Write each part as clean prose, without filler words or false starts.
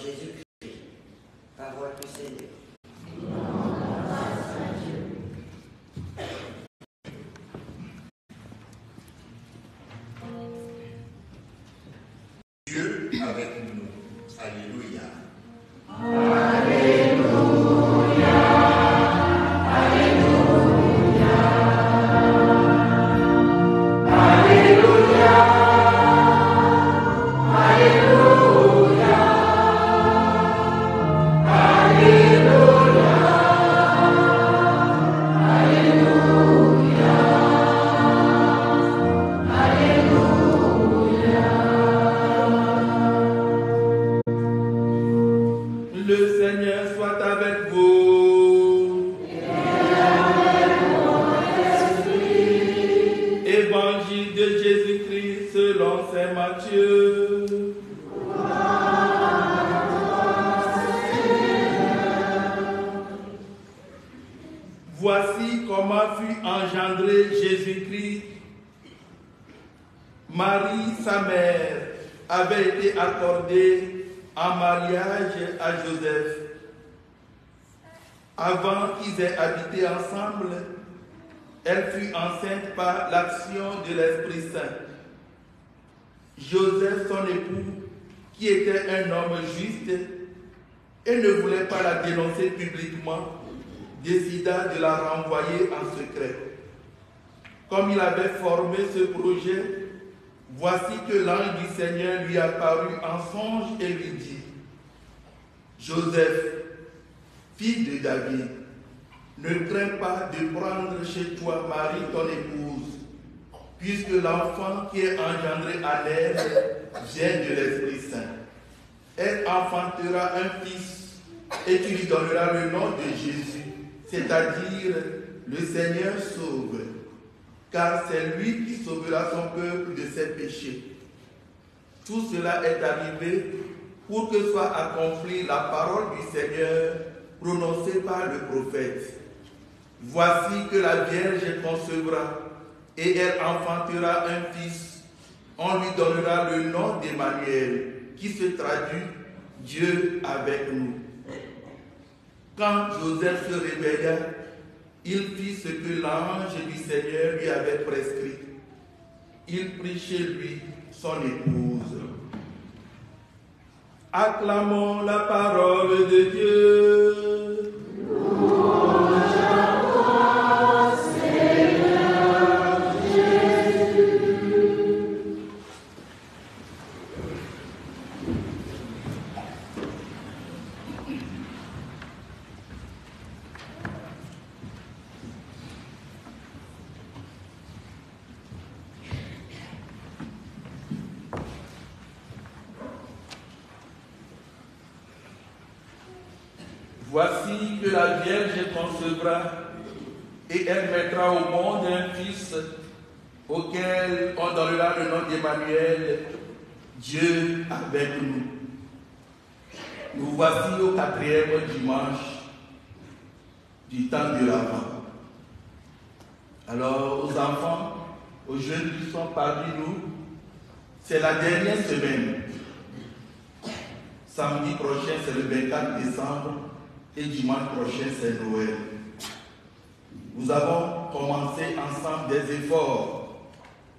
Jésus-Christ. Parole du Seigneur. Dieu avec nous. Alléluia. Le Seigneur soit avec vous. Évangile de Jésus-Christ selon saint Matthieu. Voici comment fut engendré Jésus-Christ. Marie, sa mère, avait été accordée en mariage à Joseph. Avant qu'ils aient habité ensemble, elle fut enceinte par l'action de l'Esprit Saint. Joseph, son époux, qui était un homme juste et ne voulait pas la dénoncer publiquement, décida de la renvoyer en secret. Comme il avait formé ce projet, voici que l'ange du Seigneur lui apparut en songe et lui dit: Joseph, fils de David, ne crains pas de prendre chez toi Marie ton épouse, puisque l'enfant qui est engendré à elle vient de l'Esprit Saint. Elle enfantera un fils et tu lui donneras le nom de Jésus, c'est-à-dire le Seigneur sauve, car c'est lui qui sauvera son peuple de ses péchés. Tout cela est arrivé pour que soit accomplie la parole du Seigneur prononcée par le prophète. Voici que la Vierge concevra et elle enfantera un fils. On lui donnera le nom d'Emmanuel, qui se traduit Dieu avec nous. Quand Joseph se réveilla, il fit ce que l'ange du Seigneur lui avait prescrit. Il prit chez lui son épouse. Acclamons la parole de Dieu. Voici que la Vierge concevra et elle mettra au monde un fils auquel on donnera le nom d'Emmanuel, Dieu avec nous. Nous voici au 4e dimanche du temps de l'Avent. Alors aux enfants, aux jeunes qui sont parmi nous, c'est la dernière semaine. Samedi prochain, c'est le 24 décembre. Et dimanche prochain, c'est Noël. Nous avons commencé ensemble des efforts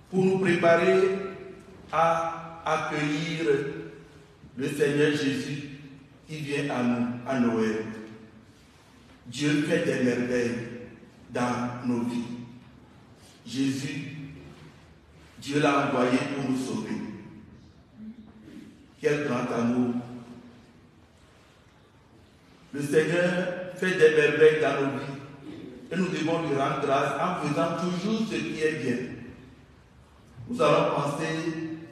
pour nous préparer à accueillir le Seigneur Jésus qui vient à nous, à Noël. Dieu fait des merveilles dans nos vies. Jésus, Dieu l'a envoyé pour nous sauver. Quel grand amour! Le Seigneur fait des merveilles dans nos vies et nous devons lui rendre grâce en faisant toujours ce qui est bien. Nous allons penser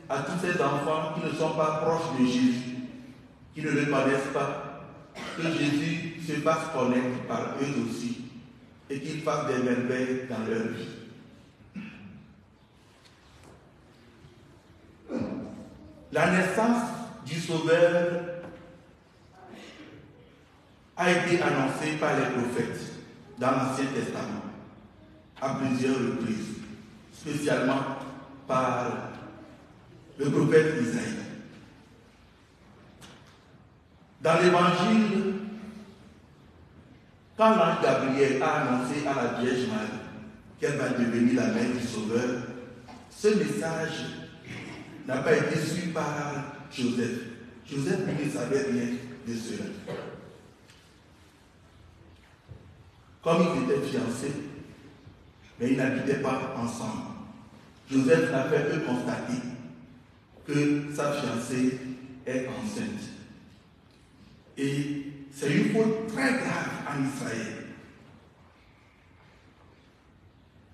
à tous ces enfants qui ne sont pas proches de Jésus, qui ne le connaissent pas, que Jésus se fasse connaître par eux aussi et qu'il fasse des merveilles dans leur vie. La naissance du Sauveur a été annoncée par les prophètes dans l'Ancien Testament à plusieurs reprises, spécialement par le prophète Isaïe. Dans l'évangile, quand l'ange Gabriel a annoncé à la Vierge Marie qu'elle va devenir la mère du Sauveur, ce message n'a pas été su par Joseph. Joseph ne savait rien de cela. Comme ils étaient fiancés, mais ils n'habitaient pas ensemble, Joseph n'a fait que constater que sa fiancée est enceinte. Et c'est une faute très grave en Israël.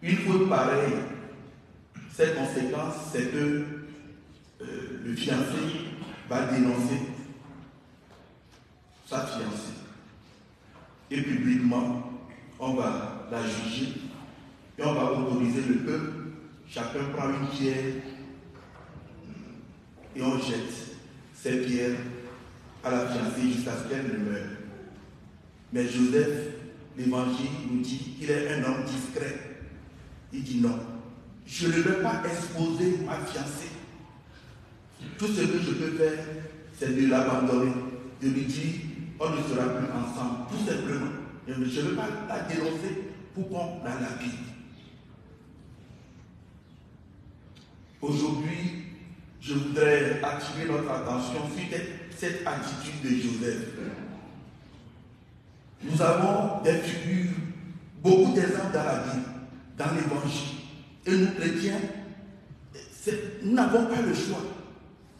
Une faute pareille, ses conséquences, c'est que le fiancé va dénoncer sa fiancée. Et publiquement, on va la juger et on va autoriser le peuple. Chacun prend une pierre et on jette ces pierres à la fiancée jusqu'à ce qu'elle ne meure. Mais Joseph, l'évangile nous dit qu'il est un homme discret. Il dit non, je ne vais pas exposer ma fiancée. Tout ce que je peux faire, c'est de l'abandonner, de lui dire on ne sera plus ensemble, tout simplement. Je ne veux pas la dénoncer pour qu'on la lapide. Aujourd'hui, je voudrais attirer notre attention sur cette attitude de Joseph. Nous avons des figures, beaucoup d'exemples dans la Bible, dans l'Évangile. Et nous, chrétiens, nous n'avons pas le choix.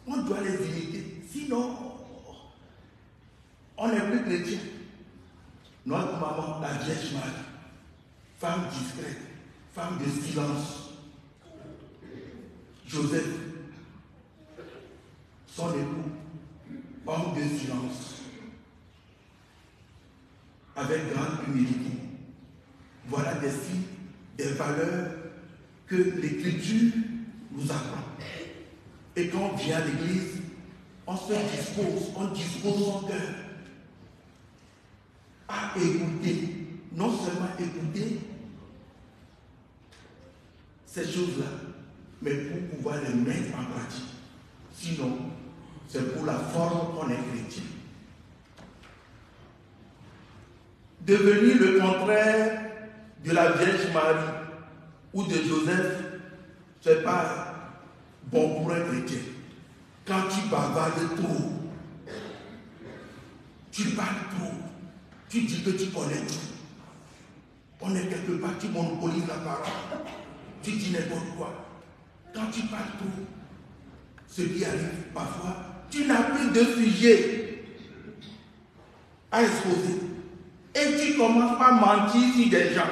On doit les imiter. Sinon, on n'est plus chrétien. Notre maman, la Vierge Marie, femme discrète, femme de silence. Joseph, son époux, homme de silence, avec grande humilité. Voilà des signes, des valeurs que l'Écriture nous apprend. Et quand on vient à l'église, on se dispose, on dispose son cœur à écouter, non seulement écouter ces choses-là, mais pour pouvoir les mettre en pratique. Sinon, c'est pour la forme qu'on est chrétien. Devenir le contraire de la Vierge Marie ou de Joseph, ce n'est pas bon pour un chrétien. Quand tu bavardes trop, tu parles trop, tu dis que tu connais tout. On est quelque part, tu monopolises la parole, tu dis n'importe quoi. Quand tu parles trop, ce qui arrive parfois, tu n'as plus de sujet à exposer. Et tu commences à mentir sur des gens,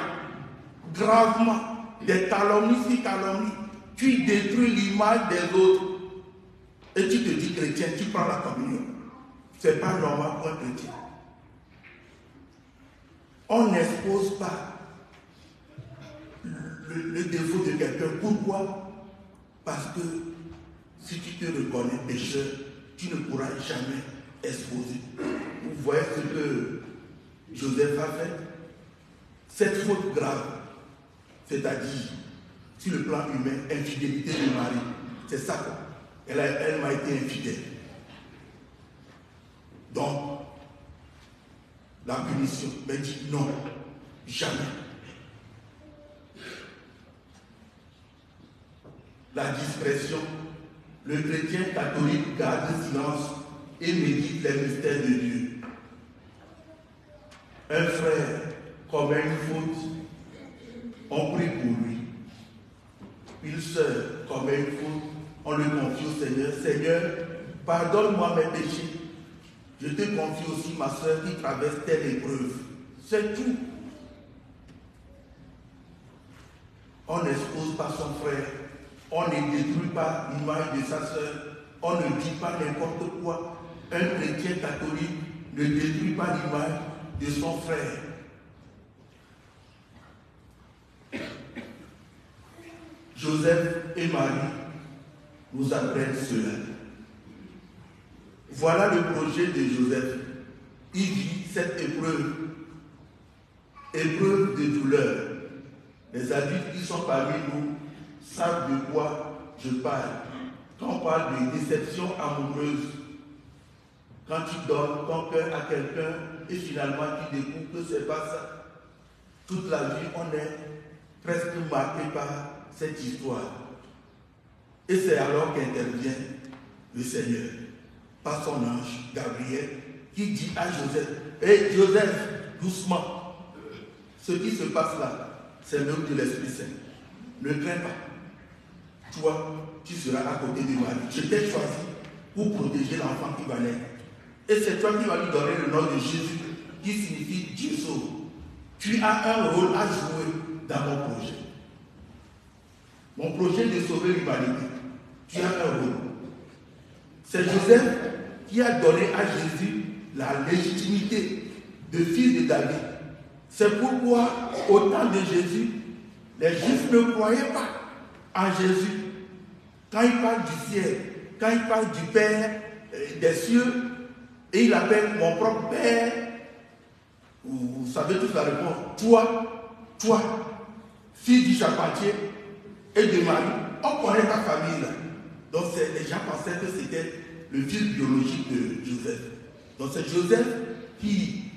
gravement, des calomnies sur calomnies. Tu détruis l'image des autres. Et tu te dis chrétien, tu prends la communion. Ce n'est pas normal pour un chrétien. On n'expose pas le défaut de quelqu'un. Pourquoi? Parce que si tu te reconnais pécheur, tu ne pourras jamais exposer. Vous voyez ce que Joseph a fait? Cette faute grave, c'est-à-dire, sur le plan humain, infidélité de Marie, c'est ça quoi. Elle m'a été infidèle. Donc, la punition me dit non, jamais. La discrétion, le chrétien catholique garde le silence et médite les mystères de Dieu. Un frère commet une faute, on prie pour lui. Une sœur commet une faute, on le confie au Seigneur. Seigneur, pardonne-moi mes péchés. Je te confie aussi ma sœur qui traverse telle épreuve. C'est tout. On n'expose pas son frère. On ne détruit pas l'image de sa sœur. On ne dit pas n'importe quoi. Un chrétien catholique ne détruit pas l'image de son frère. Joseph et Marie nous apprennent cela. Voilà le projet de Joseph. Il vit cette épreuve de douleur. Les adultes qui sont parmi nous savent de quoi je parle. Quand on parle de déception amoureuse, quand tu donnes ton cœur à quelqu'un et finalement tu découvres que ce n'est pas ça. Toute la vie, on est presque marqué par cette histoire. Et c'est alors qu'intervient le Seigneur, par son ange Gabriel, qui dit à Joseph, hé Joseph, doucement, ce qui se passe là, c'est l'œuvre de l'Esprit Saint. Ne crains pas. Toi, tu seras à côté de Marie. Je t'ai choisi pour protéger l'enfant qui va naître. Et c'est toi qui vas lui donner le nom de Jésus, qui signifie Dieu sauve. Tu as un rôle à jouer dans mon projet. Mon projet de sauver l'humanité. Tu as un rôle. C'est Joseph qui a donné à Jésus la légitimité de fils de David. C'est pourquoi, au temps de Jésus, les Juifs ne croyaient pas en Jésus. Quand il parle du ciel, quand il parle du Père des cieux, et il appelle mon propre Père, vous savez tous la réponse, toi, fils du charpentier et de Marie, on connaît ta famille là. Donc les gens pensaient que c'était le fils biologique de Joseph. Donc c'est Joseph qui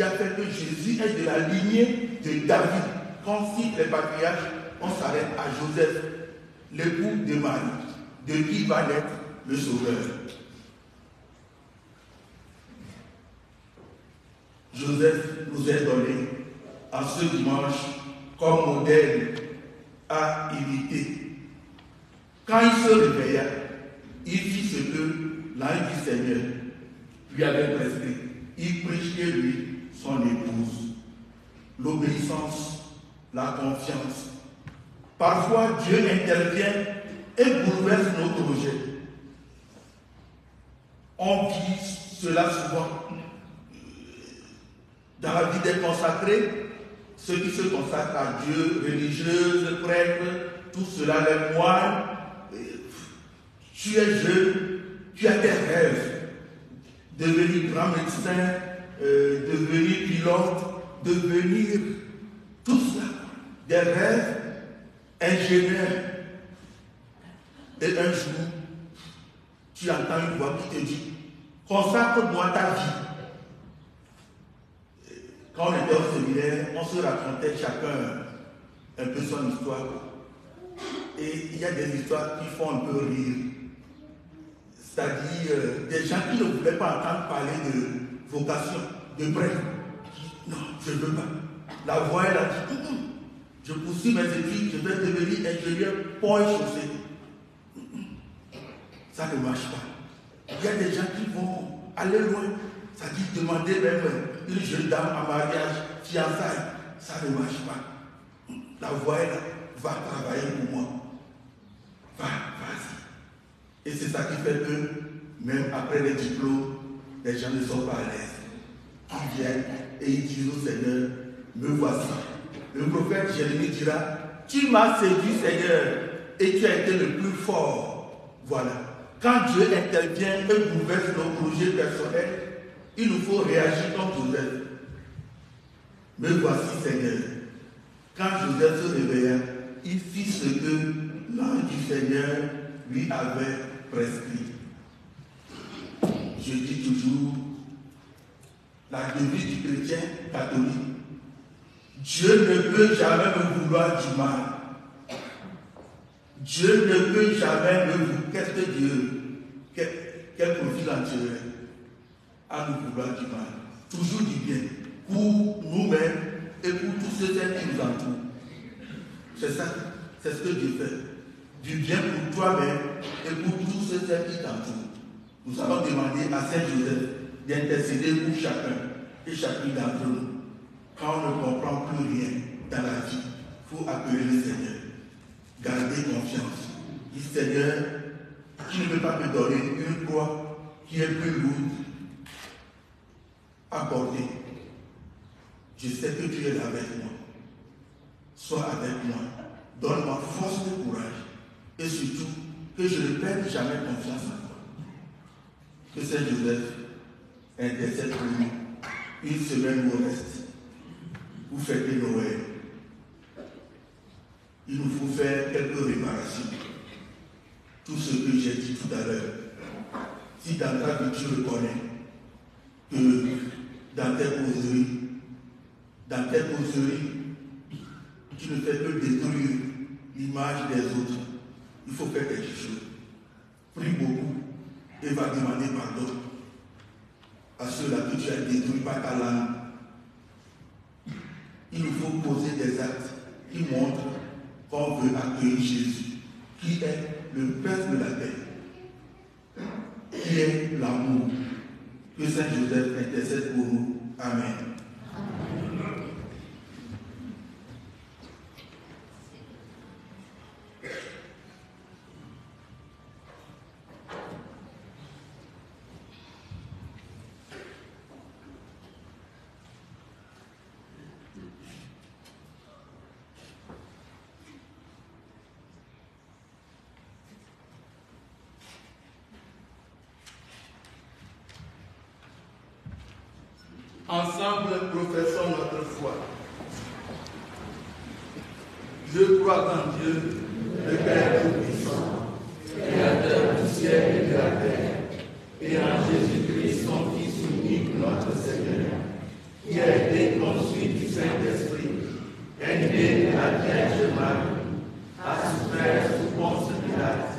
a fait que Jésus est de la lignée de David. Quand on cite les patriarches, on s'arrête à Joseph, l'époux de Marie, de qui va naître le Sauveur. Joseph nous est donné en ce dimanche comme modèle à imiter. Quand il se réveilla, il fit ce que l'ange du Seigneur lui avait prescrit. Il prit chez lui son épouse. L'obéissance, la confiance. Parfois, Dieu intervient et bouleverse nos projets. On vit cela souvent dans la vie des consacrés, ceux qui se consacrent à Dieu, religieuses, prêtres, tout cela, les moines. Tu es jeune, tu as des rêves, devenir grand médecin, devenir pilote, devenir tout cela, des rêves, ingénieur. Et un jour, tu entends une voix qui te dit, consacre-moi ta vie. Quand on était au séminaire, on se racontait chacun un peu son histoire. Et il y a des histoires qui font un peu rire. C'est-à-dire des gens qui ne voulaient pas entendre parler de vocation, de prêtre. Non, je ne veux pas. La voix, elle a dit, je poursuis mes études, je vais devenir ingénieur pont et chaussée. Ça ne marche pas. Il y a des gens qui vont aller loin. Ça dit demander même une jeune dame en mariage, fiançailles. Ça ne marche pas. La voix, elle va travailler pour moi. Vas-y. Et c'est ça qui fait que, même après les diplômes, les gens ne sont pas à l'aise. Ils viennent et ils disent au Seigneur, me voici. Le prophète Jérémie dira, tu m'as séduit, Seigneur, et tu as été le plus fort. Voilà. Quand Dieu intervient et bouleverse nos projets personnels, il nous faut réagir comme Joseph. Me voici, Seigneur. Quand Joseph se réveilla, il fit ce que l'ange du Seigneur lui avait prescrit. Je dis toujours, la devise du chrétien catholique, Dieu ne peut jamais me vouloir du mal. Dieu ne peut jamais me vouloir. Qu'est-ce que Dieu, quel profil en tirer à nous vouloir du mal? Toujours du bien pour nous-mêmes et pour tous ceux qui nous entourent. C'est ça, c'est ce que Dieu fait. Du bien pour toi-même et pour tous ceux qui t'entourent. Nous allons demander à Saint Joseph d'intercéder pour chacun et chacune d'entre nous. Quand on ne comprend plus rien dans la vie, il faut appeler le Seigneur. Gardez confiance. Dis Seigneur, tu ne peux pas me donner une croix qui est plus lourde à porter. Je sais que tu es là avec moi. Sois avec moi. Donne-moi force de courage. Et surtout, que je ne perde jamais confiance en toi. Que Saint Joseph intercède pour nous. Une semaine où on reste. Vous faites Noël. Il nous faut faire quelques réparations. Tout ce que j'ai dit tout à l'heure. Si dans ta vie tu le connais, dans tes causeries, tu ne fais que détruire l'image des autres. Il faut faire quelque chose. Prie beaucoup et va demander pardon à ceux-là que tu as détruits par ta langue. Il nous faut poser des actes qui montrent qu'on veut accueillir Jésus, qui est le Prince de la paix, qui est l'amour. Que Saint Joseph intercède pour nous. Amen. Ensemble, professons notre foi. Je crois en Dieu, le Père Tout-Puissant, Créateur du ciel et de la terre, et en Jésus-Christ, son Fils unique, notre Seigneur, qui a été conçu du Saint-Esprit, est né de la Vierge Marie, a souffert sous Ponce Pilate,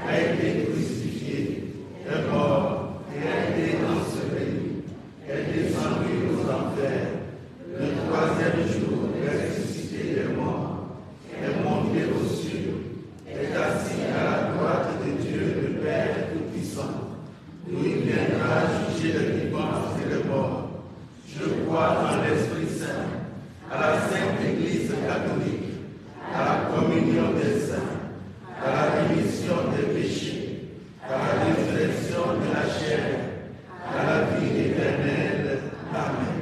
a été crucifié, est mort et a été enseveli, est descendu aux enfers, le troisième jour ressuscité des morts, est monté aux cieux, est assis à la droite de Dieu le Père Tout-Puissant, d'où il viendra juger les vivants et les morts. Je crois en l'Esprit Saint, à la Sainte Église catholique, à la communion des saints, à la rémission des péchés, à la résurrection de la chair, à la vie éternelle. Amen.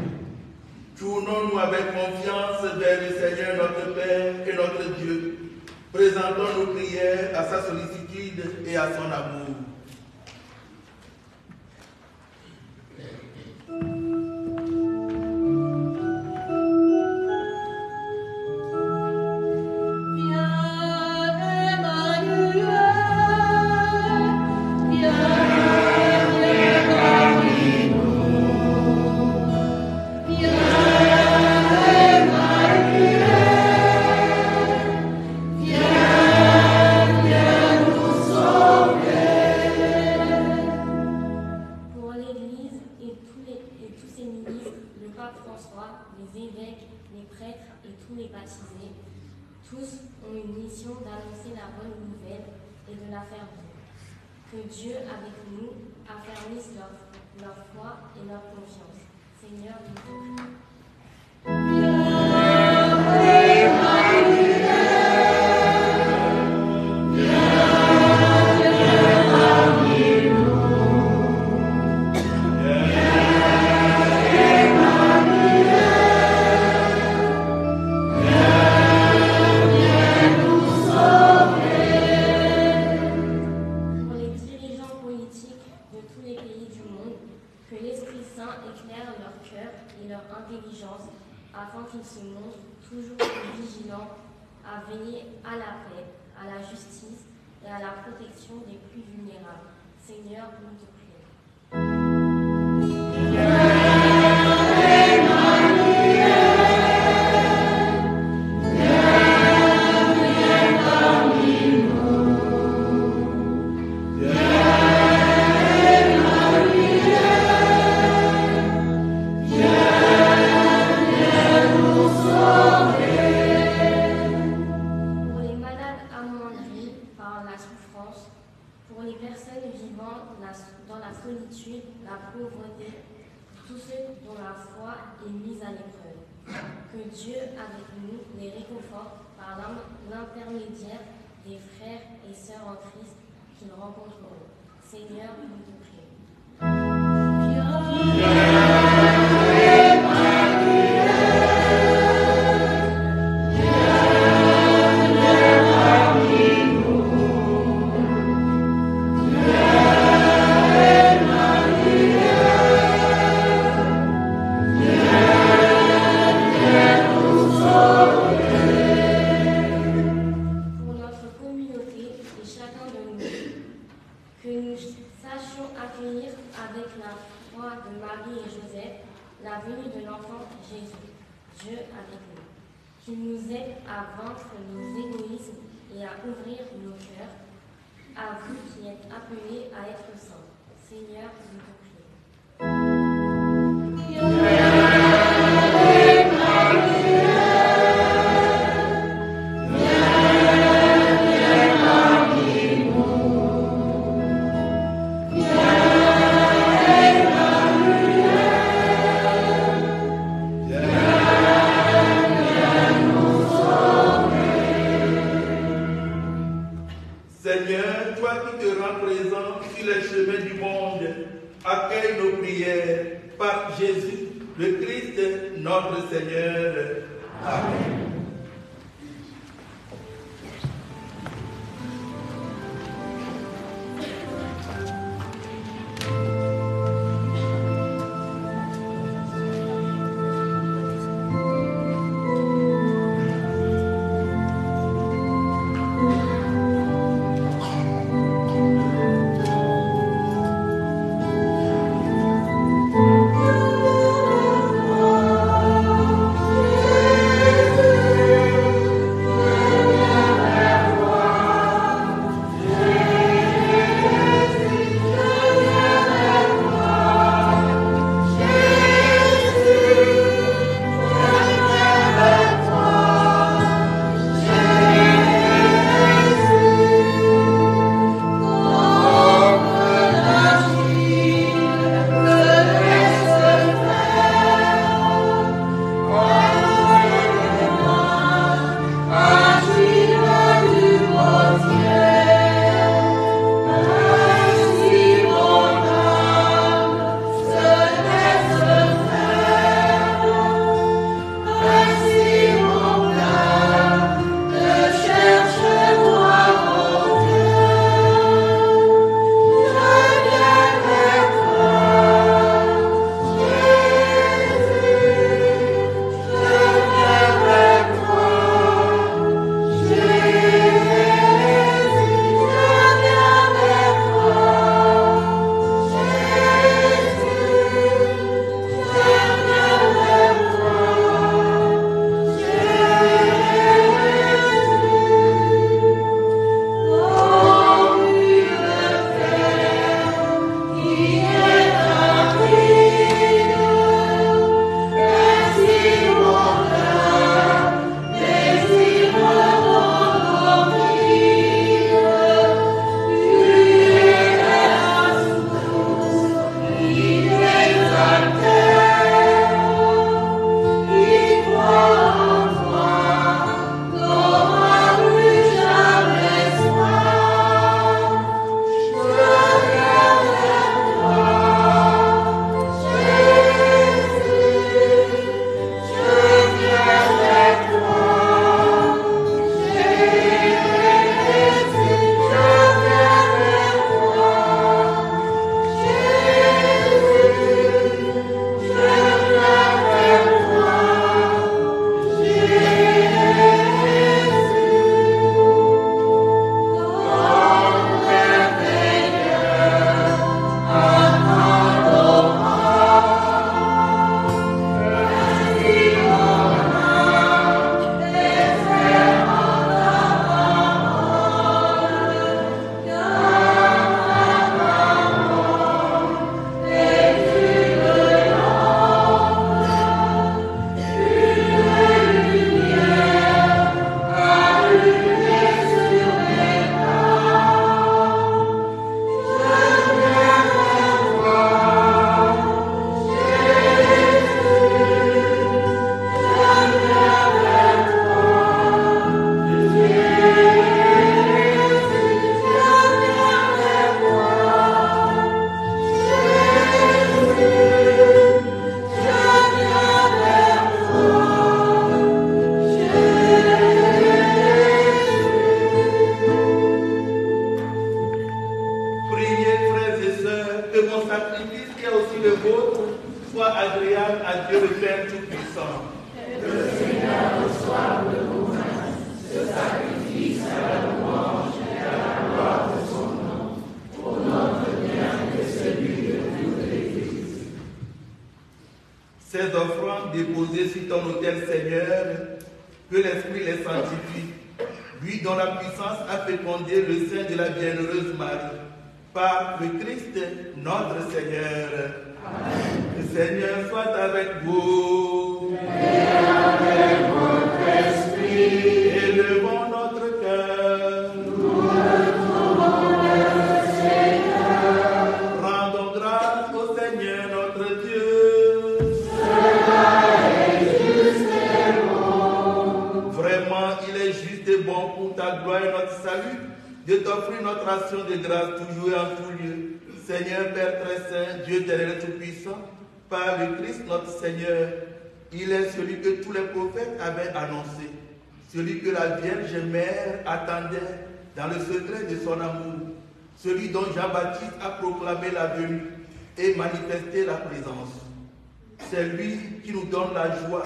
Tournons-nous avec confiance vers le Seigneur notre Père et notre Dieu. Présentons nos prières à sa sollicitude et à son amour. Que Dieu avec nous affermisse leur foi et leur confiance. Seigneur, nous te prions. Afin qu'ils se montrent toujours vigilants à veiller à la paix, à la justice et à la protection des plus vulnérables. Seigneur, nous te prions. Pour les personnes vivant dans la solitude, la pauvreté, tous ceux dont la foi est mise à l'épreuve. Que Dieu avec nous les réconforte par l'intermédiaire des frères et sœurs en Christ qu'ils rencontreront. Seigneur, nous te prions. la venue de l'enfant Jésus, Dieu avec nous, qui nous aide à vaincre nos égoïsmes et à ouvrir nos cœurs à vous qui êtes appelés à être saints. Seigneur, nous te prions. Seigneur, toi qui te rends présent sur les chemins du monde, accueille nos prières par Jésus, le Christ, notre Seigneur. Amen. Ces offrandes déposées sur ton autel, Seigneur, que l'Esprit les sanctifie, lui dont la puissance a fécondé le sein de la bienheureuse Marie, par le Christ notre Seigneur. Amen. Le Seigneur soit avec vous. Et avec votre esprit. Élevons notre cœur. Nous retrouvons le Seigneur. Rendons grâce au Seigneur notre Dieu. Cela est juste et bon. Vraiment, il est juste et bon pour ta gloire et notre salut de t'offrir notre action de grâce toujours et en tout lieu. Seigneur, Père très saint, Dieu éternel tout-puissant, par le Christ notre Seigneur, il est celui que tous les prophètes avaient annoncé, celui que la Vierge Mère attendait dans le secret de son amour, celui dont Jean-Baptiste a proclamé la venue et manifesté la présence. C'est lui qui nous donne la joie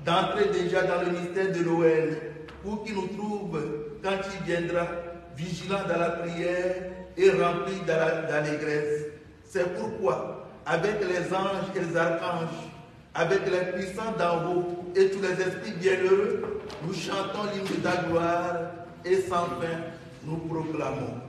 d'entrer déjà dans le mystère de Noël, pour qu'il nous trouve, quand il viendra, vigilants dans la prière et remplis d'allégresse. C'est pourquoi, avec les anges et les archanges, avec les puissants d'en haut et tous les esprits bienheureux, nous chantons l'hymne de ta gloire et sans fin nous proclamons.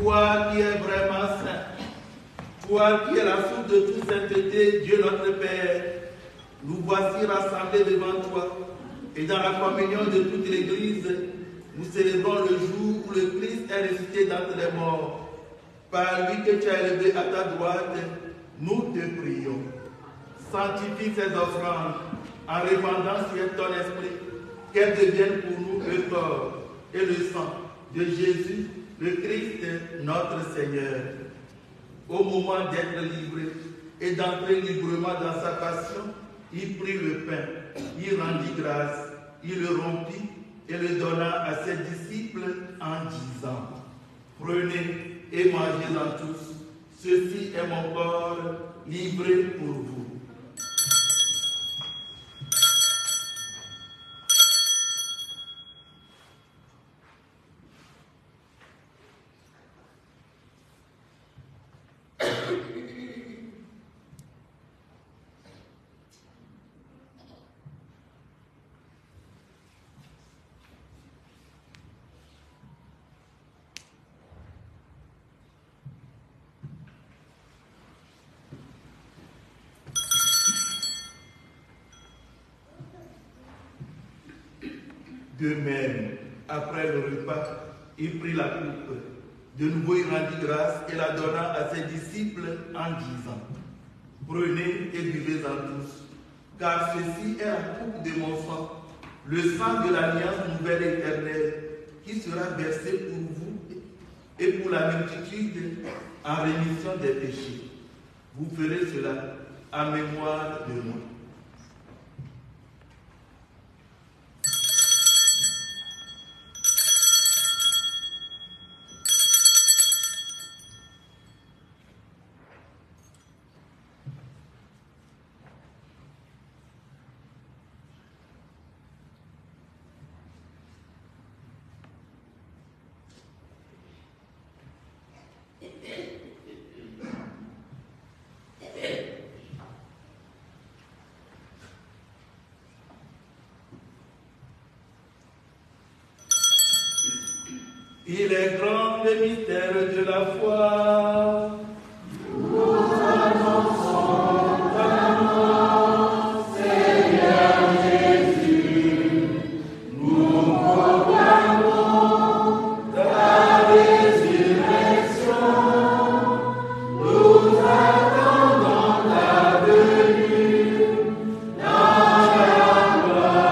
Toi qui es vraiment saint, toi qui es la source de toute sainteté, Dieu notre Père, nous voici rassemblés devant toi, et dans la communion de toute l'Église, nous célébrons le jour où le Christ est ressuscité d'entre les morts. Par lui que tu as élevé à ta droite, nous te prions. Sanctifie ces offrandes en répandant sur ton esprit, qu'elles deviennent pour nous le corps et le sang de Jésus, le Christ, notre Seigneur. Au moment d'être livré et d'entrer librement dans sa passion, il prit le pain, il rendit grâce, il le rompit et le donna à ses disciples en disant: Prenez et mangez-en tous, ceci est mon corps livré pour vous. De même, après le repas, il prit la coupe. De nouveau, il rendit grâce et la donna à ses disciples en disant: Prenez et buvez-en tous, car ceci est la coupe de mon sang, le sang de l'alliance nouvelle et éternelle, qui sera versé pour vous et pour la multitude en rémission des péchés. Vous ferez cela en mémoire de moi. Il est grand le mystère de la foi. Nous annonçons ta mort, Seigneur Jésus. Nous proclamons ta résurrection. Nous attendons ta venue dans la gloire.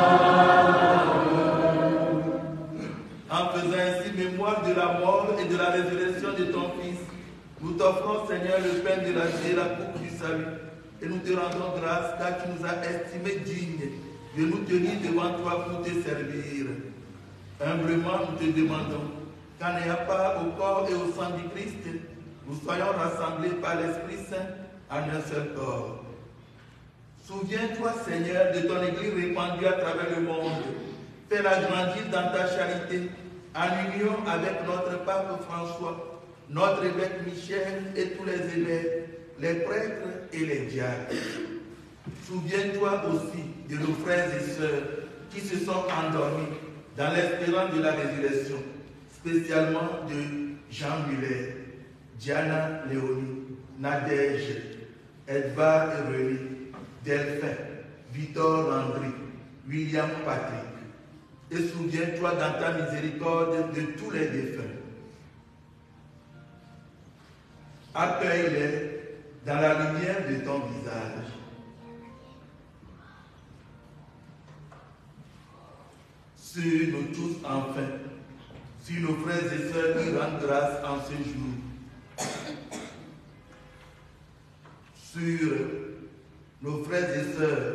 En faisant ainsi mémoire de la mort et de la résurrection de ton Fils, nous t'offrons, Seigneur, le pain de la vie et la coupe du salut. Et nous te rendons grâce car tu nous as estimés dignes de nous tenir devant toi pour te servir. Humblement, nous te demandons qu'en n'ayant pas au corps et au sang du Christ, nous soyons rassemblés par l'Esprit Saint en un seul corps. Souviens-toi, Seigneur, de ton Église répandue à travers le monde. Fais-la grandir dans ta charité, en union avec notre pape François, notre évêque Michel et tous les évêques, les prêtres et les diacres. Souviens-toi aussi de nos frères et sœurs qui se sont endormis dans l'espérance de la résurrection, spécialement de Jean Muller, Diana Léonie, Nadège, Edvard et René, Delphin, Victor Landry, William Patrick. Et souviens-toi dans ta miséricorde de tous les défunts. Accueille-les dans la lumière de ton visage. Sur nous tous enfin, sur nos frères et sœurs qui rendent grâce en ce jour. Sur nos frères et sœurs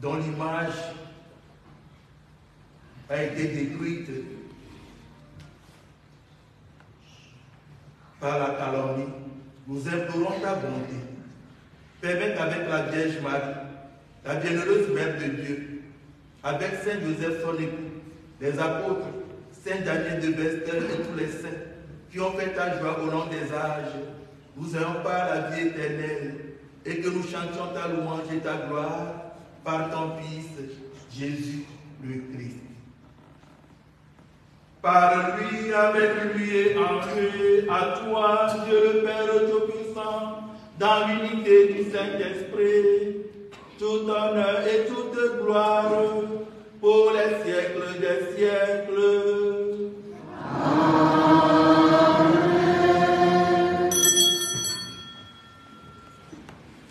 dont l'image a été détruite par la calomnie, nous implorons ta bonté. Permets qu'avec la Vierge Marie, la bienheureuse Mère de Dieu, avec Saint Joseph son époux, les apôtres, Saint Daniel de Bestel et tous les saints qui ont fait ta joie au long des âges, nous ayons pas la vie éternelle et que nous chantions ta louange et ta gloire par ton Fils, Jésus le Christ. Par lui, avec lui et en lui, à toi, Dieu le Père Tout-Puissant, dans l'unité du Saint-Esprit, tout honneur et toute gloire pour les siècles des siècles. Amen.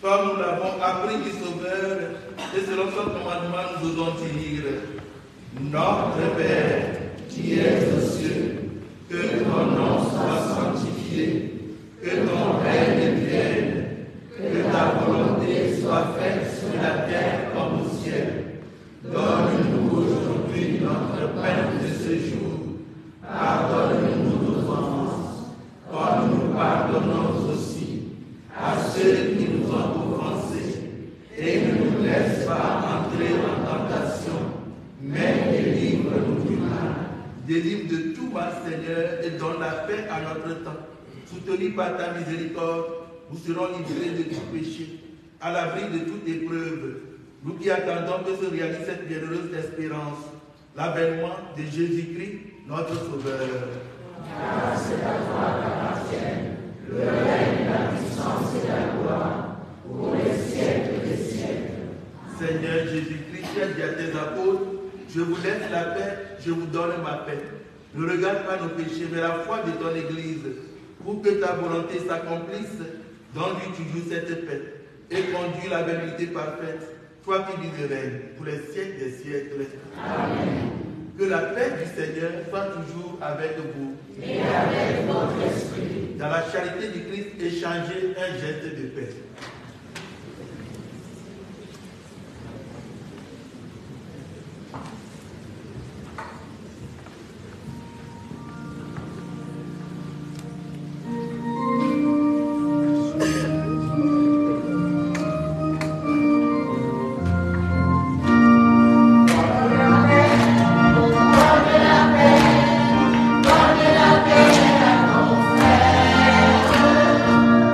Comme nous l'avons appris du Sauveur, et selon son commandement, nous osons dire: Notre Père, qui es aux cieux, que ton nom soit sanctifié, que ton règne vienne, que ta volonté soit faite sur la terre comme au ciel. Donne-nous aujourd'hui notre pain de ce jour. Pardonne-nous nos offenses, comme nous pardonnons aussi à ceux qui nous ont offensés. Et ne nous laisse pas entrer en tentation, mais délivre-nous du mal. Délivre de tout mal, Seigneur, et donne la paix à notre temps. Soutenus par ta miséricorde, nous serons libérés de tout péché, à l'abri de toute épreuve. Nous qui attendons que se réalise cette bienheureuse espérance, l'avènement de Jésus-Christ, notre Sauveur. Grâce à toi, t'appartiennent le règne, la puissance et la gloire, pour les siècles des siècles. Seigneur Jésus-Christ, tu as dit à tes apôtres: je vous laisse la paix, je vous donne ma paix. Ne regarde pas nos péchés, mais la foi de ton Église, pour que ta volonté s'accomplisse. Donne-lui toujours cette paix et conduis la vérité parfaite, toi qui vis et règnes pour les siècles des siècles. Amen. Que la paix du Seigneur soit toujours avec vous. Et avec votre esprit. Dans la charité du Christ, échangez un geste de paix.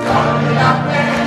Donne la paix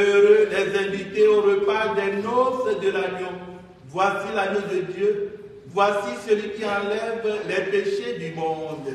Heureux les invités au repas des noces de l'agneau. Voici l'agneau de Dieu. Voici celui qui enlève les péchés du monde.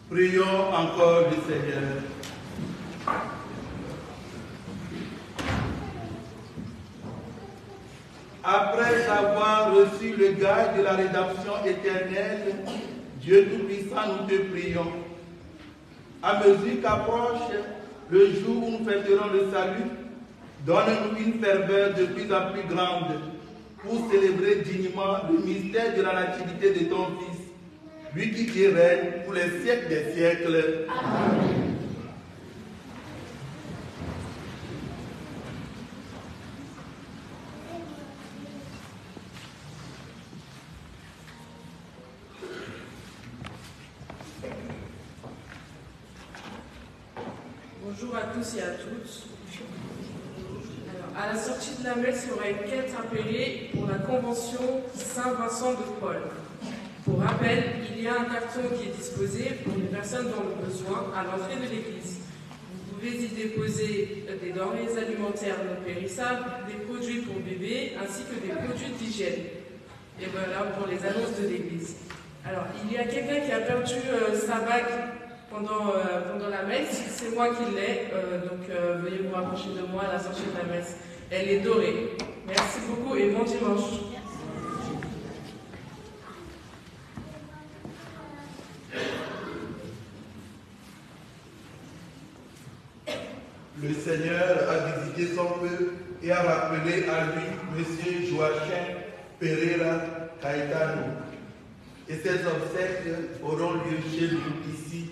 Prions encore le Seigneur. Après avoir reçu le gage de la rédemption éternelle, Dieu Tout-Puissant, nous te prions. À mesure qu'approche le jour où nous fêterons le salut, donne-nous une ferveur de plus en plus grande pour célébrer dignement le mystère de la nativité de ton Fils, lui qui est règne pour les siècles des siècles. Amen. Bonjour à tous et à toutes. Alors, à la sortie de la messe, il y aura une quête appelée pour la convention Saint-Vincent de Paul. Pour rappel, il y a un carton qui est disposé pour les personnes dans le besoin à l'entrée de l'église. Vous pouvez y déposer des denrées alimentaires non périssables, des produits pour bébés, ainsi que des produits d'hygiène. Et voilà pour les annonces de l'église. Alors, il y a quelqu'un qui a perdu sa bague pendant la messe, c'est moi qui l'ai, donc veuillez vous rapprocher de moi à la sortie de la messe. Elle est dorée. Merci beaucoup et bon dimanche. Le Seigneur a visité son peuple et a rappelé à lui M. Joachim Pereira Caetano. Et ses obsèques auront lieu chez nous ici,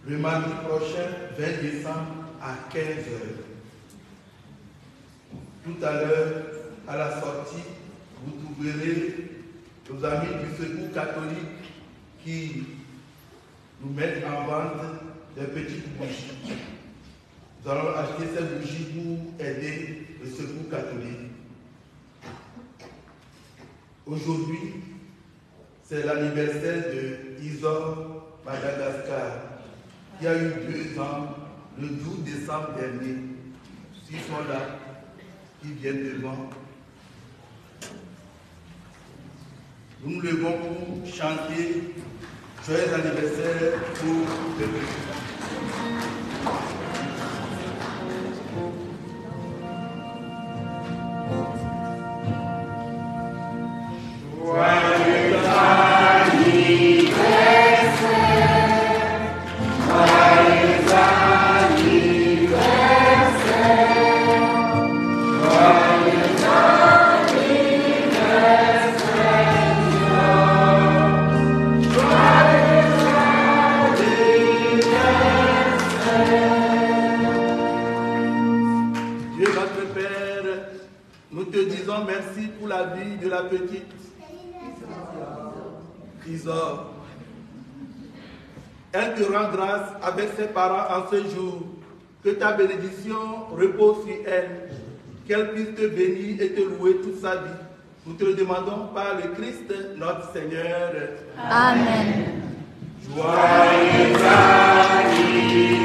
le mardi prochain, 20 décembre, à 15h. Tout à l'heure, à la sortie, vous trouverez nos amis du Secours catholique qui nous mettent en vente des petites bougies. Nous allons acheter ces bougies pour aider le Secours catholique. Aujourd'hui, c'est l'anniversaire de Isor Madagascar, qui a eu 2 ans le 12 décembre dernier. S'ils sont là, ils viennent devant. Nous nous levons pour chanter joyeux anniversaire pour le président. Isor. Elle te rend grâce avec ses parents en ce jour. Que ta bénédiction repose sur elle. Qu'elle puisse te bénir et te louer toute sa vie. Nous te le demandons par le Christ notre Seigneur. Amen. Joyeux anniversaire.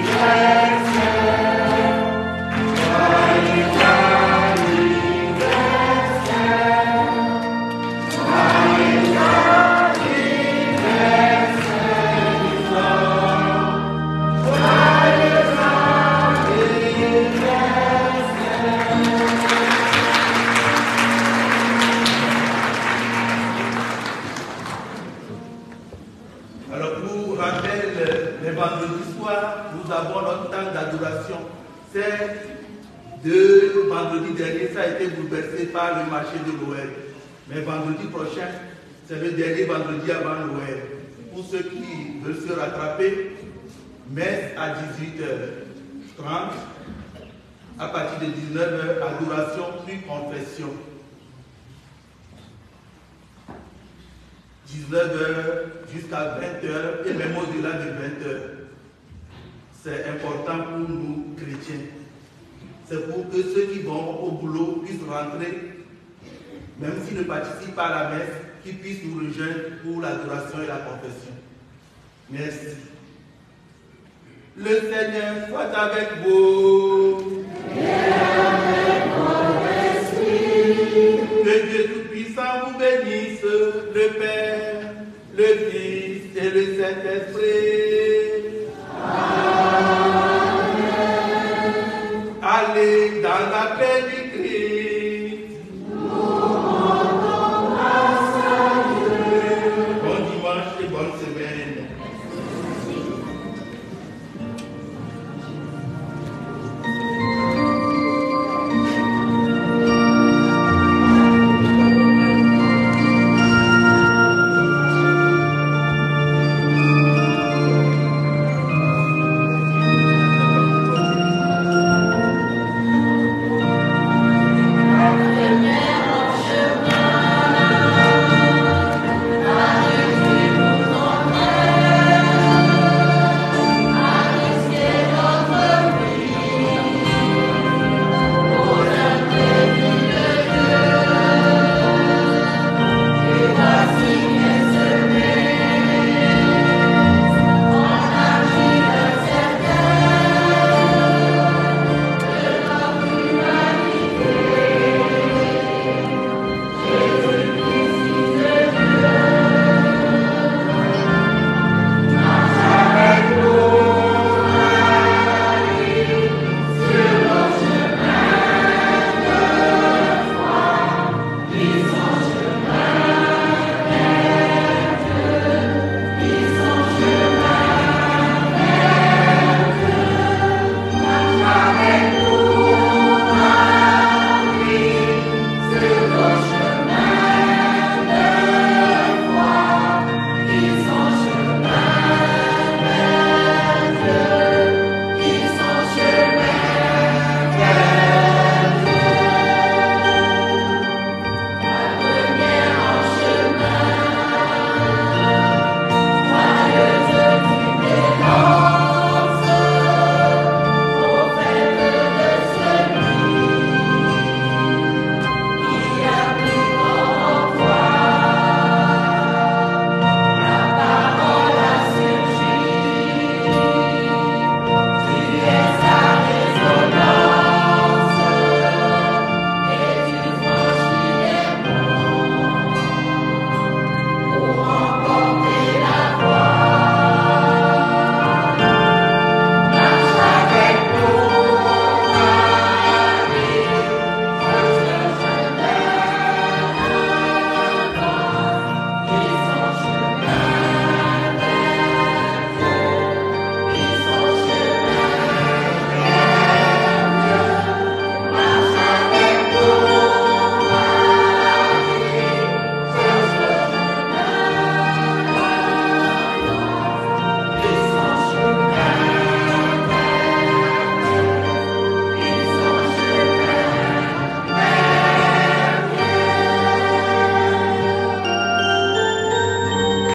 Vendredi dernier, ça a été bouleversé par le marché de Noël. Mais vendredi prochain, c'est le dernier vendredi avant Noël. Pour ceux qui veulent se rattraper, messe à 18h30, à partir de 19h, adoration puis confession. 19h jusqu'à 20h et même au-delà de 20h. C'est important pour nous chrétiens. C'est pour que ceux qui vont au boulot puissent rentrer, même s'ils ne participent pas à la messe, qu'ils puissent nous rejoindre pour l'adoration et la confession. Merci. Le Seigneur soit avec vous. Et avec votre esprit. Que Dieu Tout-Puissant vous bénisse, le Père, le Fils Saint-Esprit.